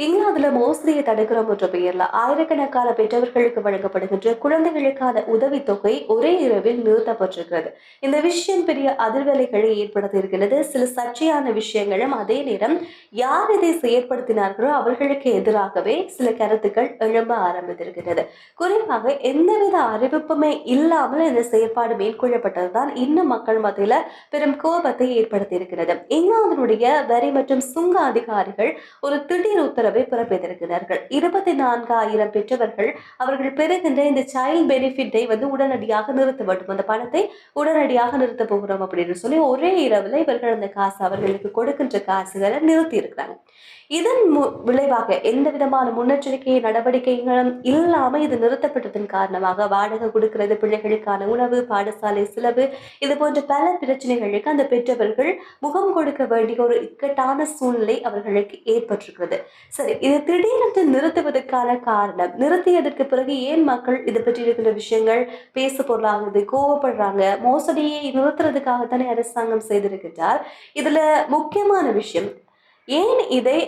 இங்கிலாந்துல மோசடியை தடுக்கிறோம் என்ற பெயர்ல ஆயிரக்கணக்கான பெற்றவர்களுக்கு வழங்கப்படுகின்ற குழந்தைகளுக்கான உதவித்தொகை ஒரே இரவில் நிறுத்தப்பட்டிருக்கிறது. இந்த விஷயம் பெரிய அதிர்வலைகளை ஏற்படுத்தியிருக்கிறது. சில சர்ச்சையான விஷயங்களும், அதே நேரம் யார் இதை செயற்படுத்தினார்களோ அவர்களுக்கு எதிராகவே சில கருத்துக்கள் எழும்ப ஆரம்பித்திருக்கிறது. குறிப்பாக எந்தவித அறிவிப்புமே இல்லாமல் இந்த செயற்பாடு மேற்கொள்ளப்பட்டதுதான் இன்னும் மக்கள் மத்தியில பெரும் கோபத்தை ஏற்படுத்தியிருக்கிறது. இங்கிலாந்தினுடைய வரி மற்றும் சுங்க அதிகாரிகள் ஒரு திடீர் உத்தரவை பிறப்பித்திருக்கிறார்கள். 24,000 பெற்றவர்கள் அவர்கள் பெறுகின்ற இந்த சைல்ட் பெனிஃபிட்டை உடனடியாக நிறுத்த வேண்டும். அந்த பணத்தை உடனடியாக நிறுத்த போகிறோம் அப்படின்னு சொல்லி ஒரே இரவுல இவர்கள் அந்த காசு அவர்களுக்கு கொடுக்கின்ற காசுகளை நிறுத்தி இருக்கிறாங்க. இதன் விளைவாக எந்த விதமான முன்னெச்சரிக்கை நடவடிக்கைகளும் இல்லாம இது நிறுத்தப்பட்டதன் காரணமாக வாடகை கொடுக்கிறது, பிள்ளைகளுக்கான உணவு, பாடசாலை செலவு, இது போன்ற பல பிரச்சனைகளுக்கு அந்த பெற்றவர்கள் முகம் கொடுக்க வேண்டிய ஒரு இக்கட்டான சூழ்நிலை அவர்களுக்கு ஏற்பட்டிருக்கிறது. சரி, இது திடீரென்று நிறுத்துவதற்கான காரணம், நிறுத்தியதற்கு பிறகு ஏன் மக்கள் இது பற்றி இருக்கிற விஷயங்கள் பேசு பொருளாகுது, கோவப்படுறாங்க? மோசடியை நிறுத்துறதுக்காகத்தானே அரசாங்கம் செய்திருக்கிறார். இதுல முக்கியமான விஷயம், ஏன் இதை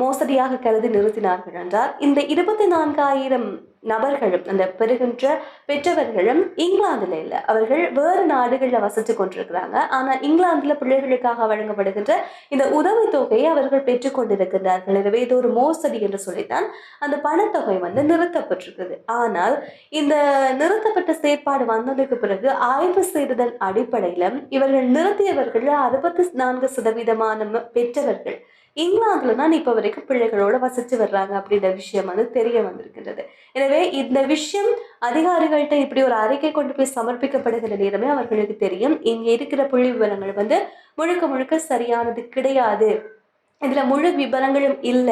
மோசடியாக கருதி நிறுத்தினார்கள் என்றால், இந்த 24,000 நபர்களும், அந்த பெறுகின்ற பெற்றவர்களும் இங்கிலாந்துல இல்ல, அவர்கள் வேறு நாடுகள்ல வசித்துக் கொண்டிருக்கிறாங்க. ஆனா இங்கிலாந்துல பிள்ளைகளுக்காக வழங்கப்படுகின்ற இந்த உதவித்தொகையை அவர்கள் பெற்றுக் கொண்டிருக்கிறார்கள். எனவே இது ஒரு மோசடி என்று சொல்லித்தான் அந்த பணத்தொகை நிறுத்தப்பட்டிருக்கிறது. ஆனால் இந்த நிறுத்தப்பட்ட செயற்பாடு வந்ததுக்கு பிறகு ஆய்வு செய்ததன் அடிப்படையில இவர்கள் நிறுத்தியவர்கள் 64% பெற்றவர்கள் இங்கிலாந்துல தான் இப்ப வரைக்கும் பிள்ளைகளோட வசிச்சு வர்றாங்க அப்படின்ற விஷயம் தெரிய வந்திருக்கின்றது. எனவே இந்த விஷயம் அதிகாரிகள்கிட்ட இப்படி ஒரு அறிக்கை கொண்டு போய் சமர்ப்பிக்கப்படுகிற நேரமே அவர்களுக்கு தெரியும், இங்க இருக்கிற புள்ளி விவரங்கள் முழுக்க முழுக்க சரியானது கிடையாது, இதுல முழு விவரங்களும் இல்ல,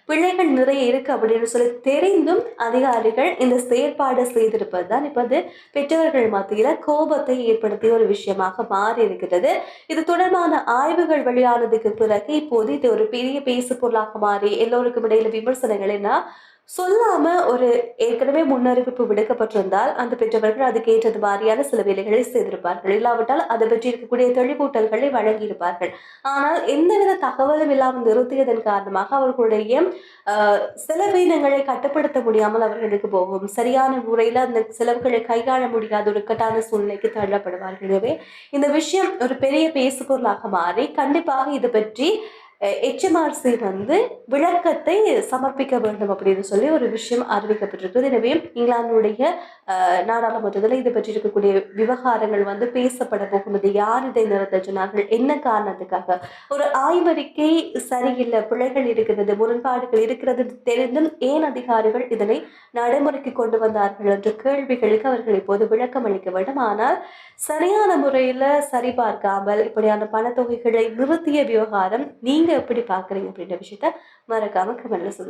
பிள்ளைகள் நிறைய இருக்கு அப்படின்னு சொல்லி தெரிந்தும் அதிகாரிகள் இந்த செயற்பாடு செய்திருப்பது தான் இப்ப பெற்றவர்கள் மத்தியில கோபத்தை ஏற்படுத்திய ஒரு விஷயமாக மாறி இருக்கிறது. இது தொடர்பான ஆய்வுகள் வெளியானதுக்கு பிறகு இப்போது இது ஒரு பெரிய பேசு பொருளாக மாறி எல்லோருக்கும் இடையில விமர்சனங்கள் என்ன சொல்லாம ஒரு ஏற்கனவே முன்னறிவிப்பு விடுக்கப்பட்டிருந்தால் அந்த பெற்றவர்கள் அதுக்கு ஏற்றது மாதிரியான சில வேலைகளை செய்திருப்பார்கள், இல்லாவிட்டால் அதை பற்றி இருக்கக்கூடிய தெளிவூட்டல்களை வழங்கியிருப்பார்கள். ஆனால் எந்தவித தகவலும் இல்லாமல் நிறுத்தியதன் காரணமாக அவர்களுடைய செலவினங்களை கட்டுப்படுத்த முடியாமல் அவர்களுக்கு போகும், சரியான முறையில அந்த செலவுகளை கையாள முடியாத ஒரு இக்கட்டான சூழ்நிலைக்கு தள்ளப்படுவார்கள். எனவே இந்த விஷயம் ஒரு பெரிய பேசு பொருளாக மாறி கண்டிப்பாக இது பற்றி HMRC விளக்கத்தை சமர்ப்பிக்க வேண்டும் அப்படின்னு சொல்லி ஒரு விஷயம் அறிவிக்கப்பட்டிருக்கிறது. எனவே இங்கிலாந்துடைய நாடாளுமன்றத்தில் இது பற்றி இருக்கக்கூடிய விவகாரங்கள் பேசப்பட போகிறது. யார் இதை நிறுத்த சொன்னார்கள், என்ன காரணத்துக்காக, ஒரு ஆய்வறிக்கை சரியில்லை, பிழைகள் இருக்கிறது, முரண்பாடுகள் இருக்கிறது தெரிந்தும் ஏன் அதிகாரிகள் இதனை நடைமுறைக்கு கொண்டு வந்தார்கள் என்ற கேள்விகளுக்கு அவர்கள் இப்போது விளக்கம் அளிக்க வேண்டும். ஆனால் சரியான முறையில சரிபார்க்காமல் இப்படியான பணத்தொகைகளை நிறுத்திய விவகாரம் நீங்க எப்படி பாக்குறீங்க அப்படின்ற விஷயத்த மறக்காம கமெண்ட்ல சொல்லுங்க.